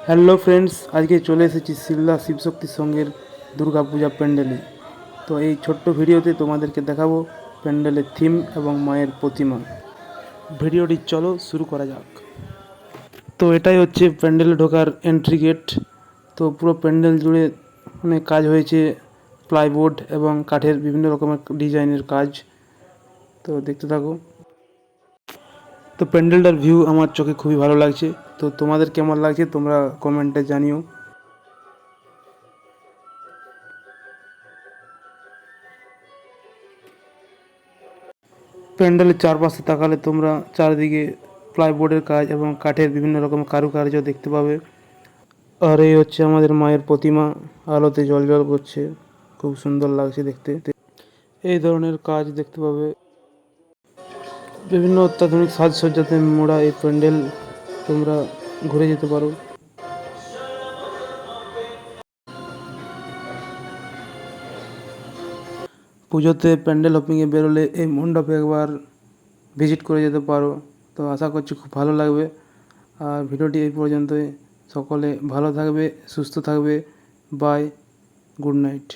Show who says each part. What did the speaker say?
Speaker 1: Hello friends, আজকে চলে এসেছি শিলদা শিবশক্তি সংঘের দুর্গাপূজা প্যান্ডেলে। তো এই ছোট্ট ভিডিওতে তোমাদেরকে দেখাবো প্যান্ডেলের থিম এবং মায়ের প্রতিমা। ভিডিওটি চলো শুরু করা যাক। তো এটাই হচ্ছে প্যান্ডেলে ঢোকার এন্ট্রি গেট। তো পুরো প্যান্ডেল জুড়ে অনেক কাজ হয়েছে, প্লাইবোর্ড এবং কাঠের বিভিন্ন রকমের ডিজাইনের কাজ। তো দেখতে থাকো। তো প্যান্ডেলটার ভিউ আমার চোখে খুবই ভালো লাগছে। তো তোমাদের কেমন লাগছে তোমরা কমেন্টে জানিও। প্যান্ডেলের চারপাশে তাকালে তোমরা চারিদিকে প্লাইবোর্ডের কাজ এবং কাঠের বিভিন্ন রকম কারুকার্য দেখতে পাবে। আর এই হচ্ছে আমাদের মায়ের প্রতিমা, আলোতে জ্বলজ্বল করছে, খুব সুন্দর লাগছে দেখতে। এই ধরনের কাজ দেখতে পাবে। বিভিন্ন অত্যাধুনিক সাজসজ্জাতে মোড়া এই প্যান্ডেল তোমরা ঘুরে যেতে পারো। পুজোতে প্যান্ডেল হপিংয়ে বেরোলে এই মণ্ডপে একবার ভিজিট করে যেতে পারো। তো আশা করছি খুব ভালো লাগবে। আর ভিডিওটি এই পর্যন্তই। সকলে ভালো থাকবে, সুস্থ থাকবে। Bye, good night.